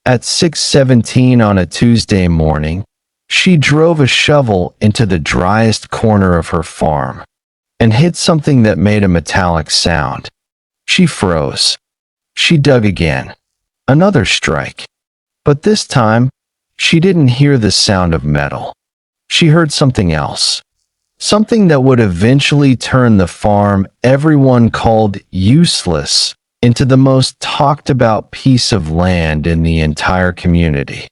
At 6:17 on a Tuesday morning, she drove a shovel into the driest corner of her farm and hit something that made a metallic sound. She froze. She dug again. Another strike. But this time, she didn't hear the sound of metal. She heard something else. Something that would eventually turn the farm everyone called useless into the most talked about piece of land in the entire community.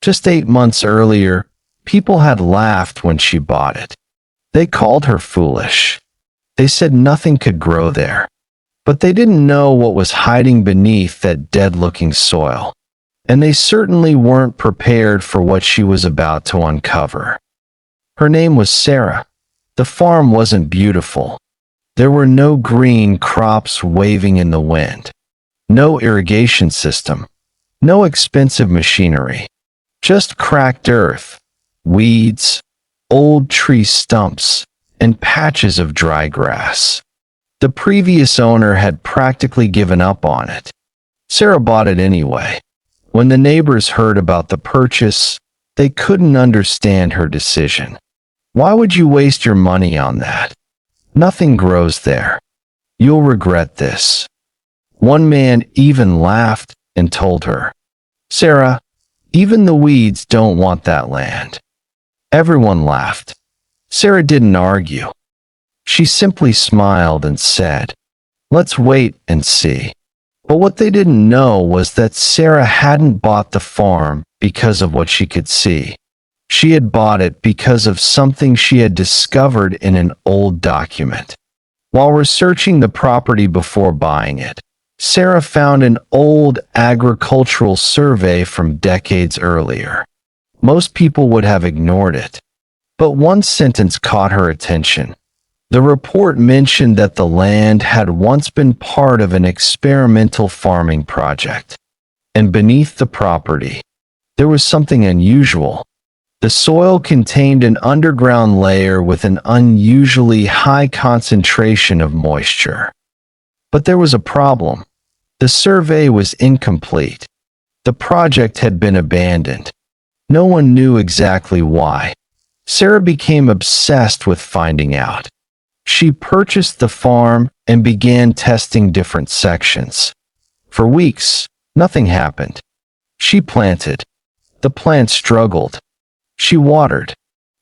Just 8 months earlier, people had laughed when she bought it. They called her foolish. They said nothing could grow there. But they didn't know what was hiding beneath that dead-looking soil. And they certainly weren't prepared for what she was about to uncover. Her name was Sarah. The farm wasn't beautiful. There were no green crops waving in the wind, no irrigation system, no expensive machinery, just cracked earth, weeds, old tree stumps, and patches of dry grass. The previous owner had practically given up on it. Sarah bought it anyway. When the neighbors heard about the purchase, they couldn't understand her decision. Why would you waste your money on that? Nothing grows there. You'll regret this. One man even laughed and told her, "Sarah, even the weeds don't want that land." Everyone laughed. Sarah didn't argue. She simply smiled and said, "Let's wait and see." But what they didn't know was that Sarah hadn't bought the farm because of what she could see. She had bought it because of something she had discovered in an old document. While researching the property before buying it, Sarah found an old agricultural survey from decades earlier. Most people would have ignored it. But one sentence caught her attention. The report mentioned that the land had once been part of an experimental farming project. And beneath the property, there was something unusual. The soil contained an underground layer with an unusually high concentration of moisture. But there was a problem. The survey was incomplete. The project had been abandoned. No one knew exactly why. Sarah became obsessed with finding out. She purchased the farm and began testing different sections. For weeks, nothing happened. She planted. The plants struggled. She watered.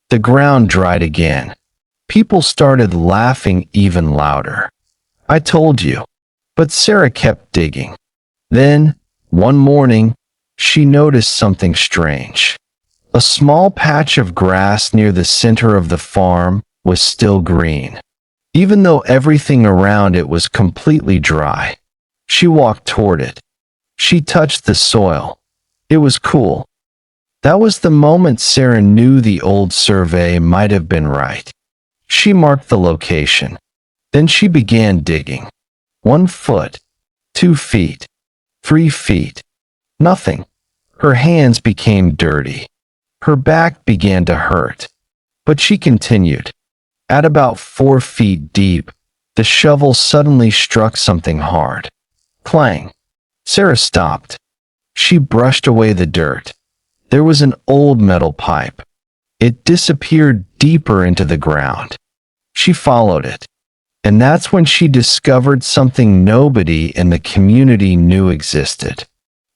The ground dried again. People started laughing even louder. "I told you." But Sarah kept digging. Then, one morning, she noticed something strange. A small patch of grass near the center of the farm was still green, even though everything around it was completely dry. She walked toward it. She touched the soil. It was cool. That was the moment Sarah knew the old survey might have been right. She marked the location. Then she began digging. 1 foot, 2 feet, 3 feet. Nothing. Her hands became dirty. Her back began to hurt. But she continued. At about 4 feet deep, the shovel suddenly struck something hard. Clang. Sarah stopped. She brushed away the dirt. There was an old metal pipe. It disappeared deeper into the ground. She followed it. And that's when she discovered something nobody in the community knew existed.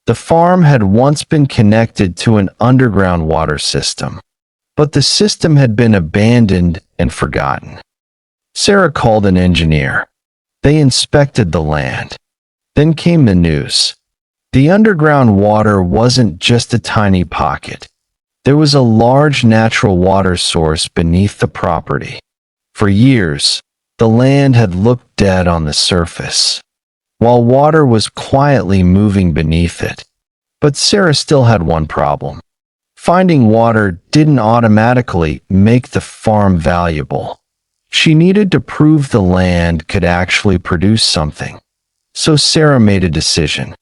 The farm had once been connected to an underground water system, but the system had been abandoned and forgotten. Sarah called an engineer. They inspected the land. Then came the news. The underground water wasn't just a tiny pocket. There was a large natural water source beneath the property. For years, the land had looked dead on the surface, while water was quietly moving beneath it. But Sarah still had one problem. Finding water didn't automatically make the farm valuable. She needed to prove the land could actually produce something. So Sarah made a decision.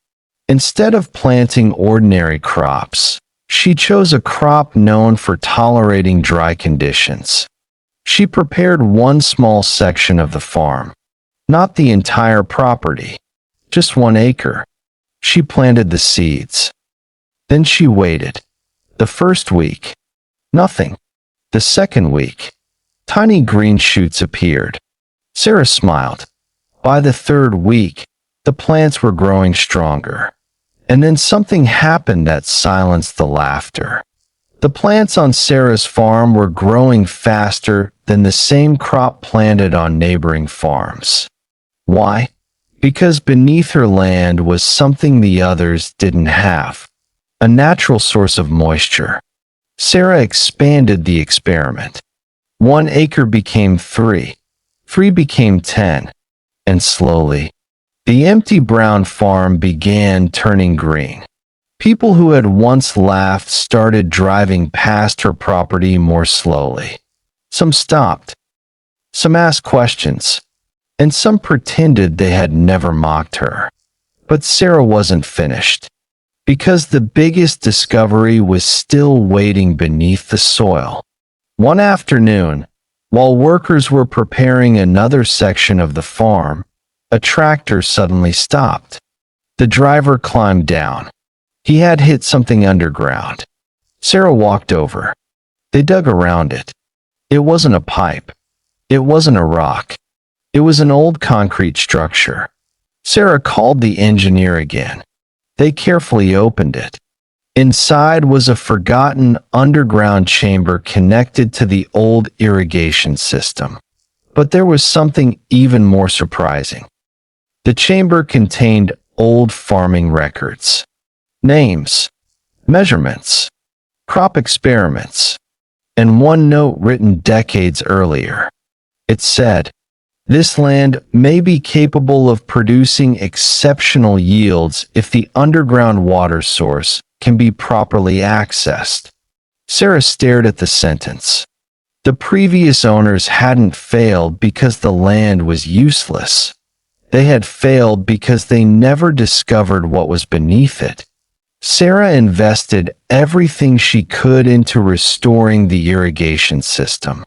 Instead of planting ordinary crops, she chose a crop known for tolerating dry conditions. She prepared one small section of the farm, not the entire property, just 1 acre. She planted the seeds. Then she waited. The first week, nothing. The second week, tiny green shoots appeared. Sarah smiled. By the third week, the plants were growing stronger. And then something happened that silenced the laughter. The plants on Sarah's farm were growing faster than the same crop planted on neighboring farms. Why? Because beneath her land was something the others didn't have. A natural source of moisture. Sarah expanded the experiment. 1 acre became 3. 3 became 10. And slowly, the empty brown farm began turning green. People who had once laughed started driving past her property more slowly. Some stopped. Some asked questions. And some pretended they had never mocked her. But Sarah wasn't finished. Because the biggest discovery was still waiting beneath the soil. One afternoon, while workers were preparing another section of the farm, a tractor suddenly stopped. The driver climbed down. He had hit something underground. Sarah walked over. They dug around it. It wasn't a pipe. It wasn't a rock. It was an old concrete structure. Sarah called the engineer again. They carefully opened it. Inside was a forgotten underground chamber connected to the old irrigation system. But there was something even more surprising. The chamber contained old farming records. Names, measurements, crop experiments, and one note written decades earlier. It said, "This land may be capable of producing exceptional yields if the underground water source can be properly accessed." Sarah stared at the sentence. The previous owners hadn't failed because the land was useless. They had failed because they never discovered what was beneath it. Sarah invested everything she could into restoring the irrigation system.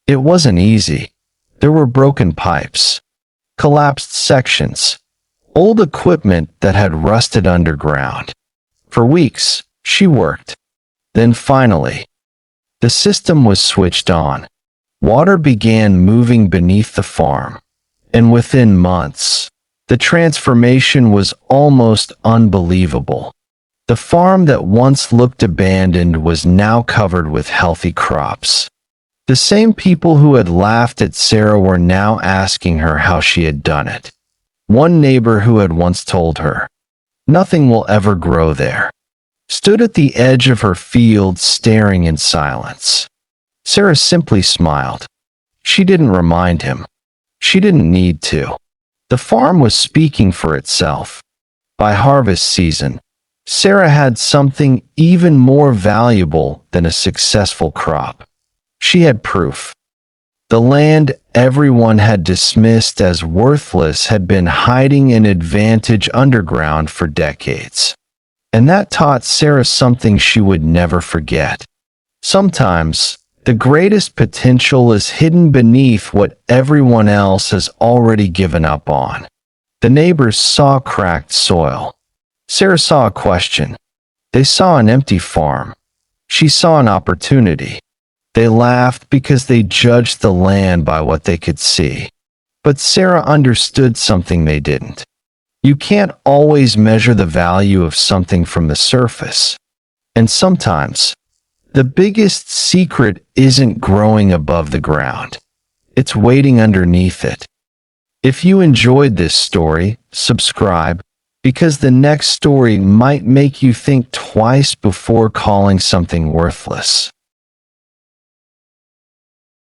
It wasn't easy. There were broken pipes, collapsed sections, old equipment that had rusted underground. For weeks, she worked. Then finally, the system was switched on. Water began moving beneath the farm, and within months, the transformation was almost unbelievable. The farm that once looked abandoned was now covered with healthy crops. The same people who had laughed at Sarah were now asking her how she had done it. One neighbor who had once told her, "Nothing will ever grow there," stood at the edge of her field staring in silence. Sarah simply smiled. She didn't remind him. She didn't need to. The farm was speaking for itself. By harvest season, Sarah had something even more valuable than a successful crop. She had proof. The land everyone had dismissed as worthless had been hiding an advantage underground for decades. And that taught Sarah something she would never forget. Sometimes, the greatest potential is hidden beneath what everyone else has already given up on. The neighbors saw cracked soil. Sarah saw a question. They saw an empty farm. She saw an opportunity. They laughed because they judged the land by what they could see. But Sarah understood something they didn't. You can't always measure the value of something from the surface. And sometimes, the biggest secret isn't growing above the ground. It's waiting underneath it. If you enjoyed this story, subscribe, because the next story might make you think twice before calling something worthless.